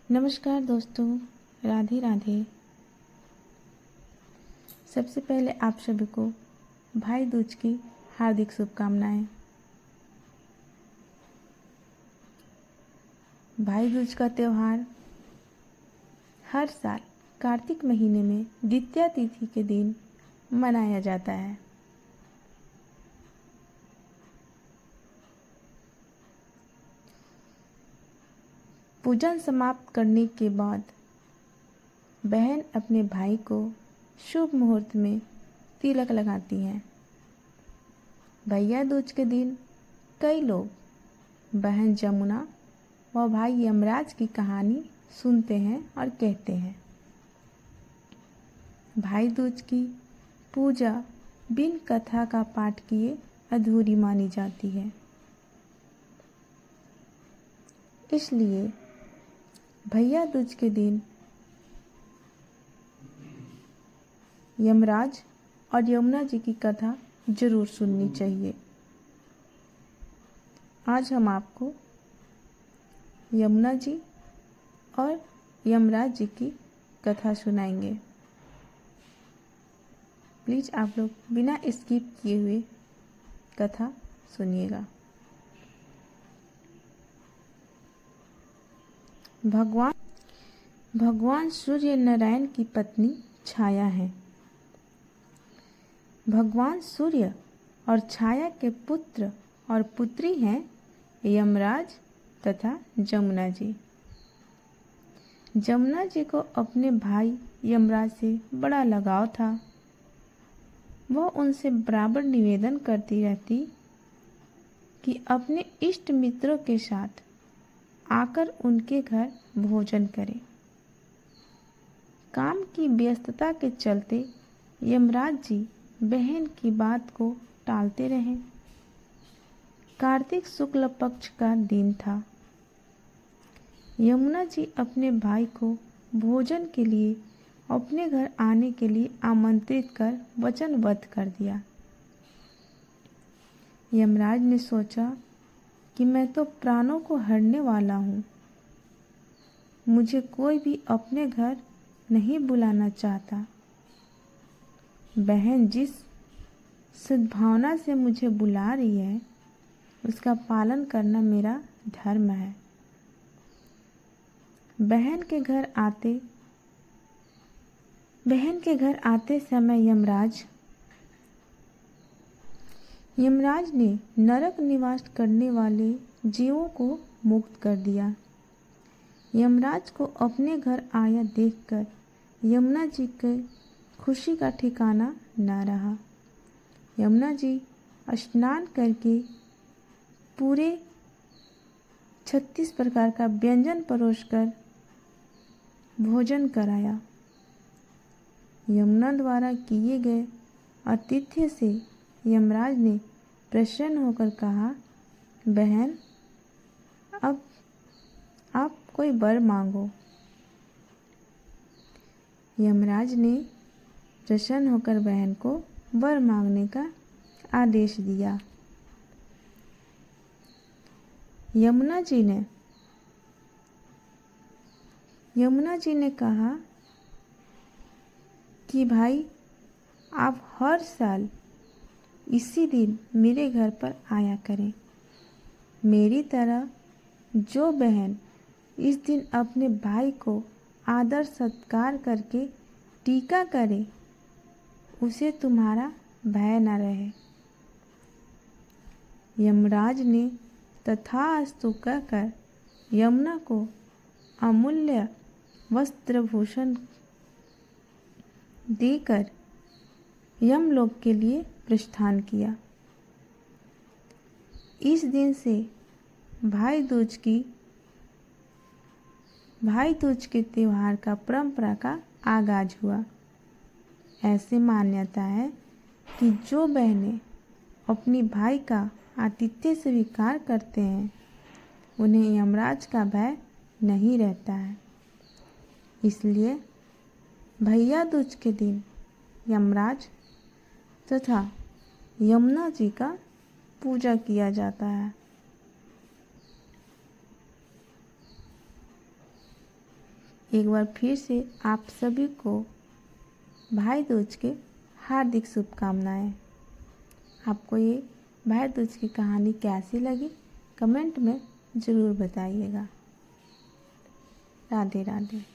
नमस्कार दोस्तों, राधे राधे। सबसे पहले आप सभी को भाई दूज की हार्दिक शुभकामनाएं। भाई दूज का त्यौहार हर साल कार्तिक महीने में द्वितीया तिथि के दिन मनाया जाता है। पूजन समाप्त करने के बाद बहन अपने भाई को शुभ मुहूर्त में तिलक लगाती हैं। भैया दूज के दिन कई लोग बहन जमुना व भाई यमराज की कहानी सुनते हैं और कहते हैं। भाई दूज की पूजा बिन कथा का पाठ किए अधूरी मानी जाती है। इसलिए भैया दूज के दिन यमराज और यमुना जी की कथा जरूर सुननी चाहिए। आज हम आपको यमुना जी और यमराज जी की कथा सुनाएंगे। प्लीज़ आप लोग बिना स्किप किए हुए कथा सुनिएगा। भगवान सूर्य नारायण की पत्नी छाया है। भगवान सूर्य और छाया के पुत्र और पुत्री हैं यमराज तथा जमुना जी। जमुना जी को अपने भाई यमराज से बड़ा लगाव था। वह उनसे बराबर निवेदन करती रहती कि अपने इष्ट मित्रों के साथ आकर उनके घर भोजन करें। काम की व्यस्तता के चलते यमराज जी बहन की बात को टालते रहे। कार्तिक शुक्ल पक्ष का दिन था। यमुना जी अपने भाई को भोजन के लिए अपने घर आने के लिए आमंत्रित कर वचनबद्ध कर दिया। यमराज ने सोचा कि मैं तो प्राणों को हरने वाला हूँ, मुझे कोई भी अपने घर नहीं बुलाना चाहता। बहन जिस सद्भावना से मुझे बुला रही है उसका पालन करना मेरा धर्म है। बहन के घर आते समय यमराज ने नरक निवास करने वाले जीवों को मुक्त कर दिया। यमराज को अपने घर आया देखकर यमुना जी के खुशी का ठिकाना न रहा। यमुना जी स्नान करके पूरे 36 प्रकार का व्यंजन परोसकर भोजन कराया। यमुना द्वारा किए गए आतिथ्य से यमराज ने प्रसन्न होकर कहा, बहन अब आप कोई वर मांगो। यमराज ने प्रसन्न होकर बहन को वर मांगने का आदेश दिया। यमुना जी ने कहा कि भाई आप हर साल इसी दिन मेरे घर पर आया करें। मेरी तरह जो बहन इस दिन अपने भाई को आदर सत्कार करके टीका करे उसे तुम्हारा भय न रहे। यमराज ने तथास्तु कहकर यमुना को अमूल्य वस्त्रभूषण देकर यमलोक के लिए प्रस्थान किया। इस दिन से भाई दूज के त्योहार का परंपरा का आगाज हुआ। ऐसे मान्यता है कि जो बहनें अपनी भाई का आतिथ्य स्वीकार करते हैं उन्हें यमराज का भय नहीं रहता है। इसलिए भैया दूज के दिन यमराज तथा यमुना जी का पूजा किया जाता है। एक बार फिर से आप सभी को भाई दूज के हार्दिक शुभकामनाएं। आपको ये भाई दूज की कहानी कैसी लगी कमेंट में ज़रूर बताइएगा। राधे राधे।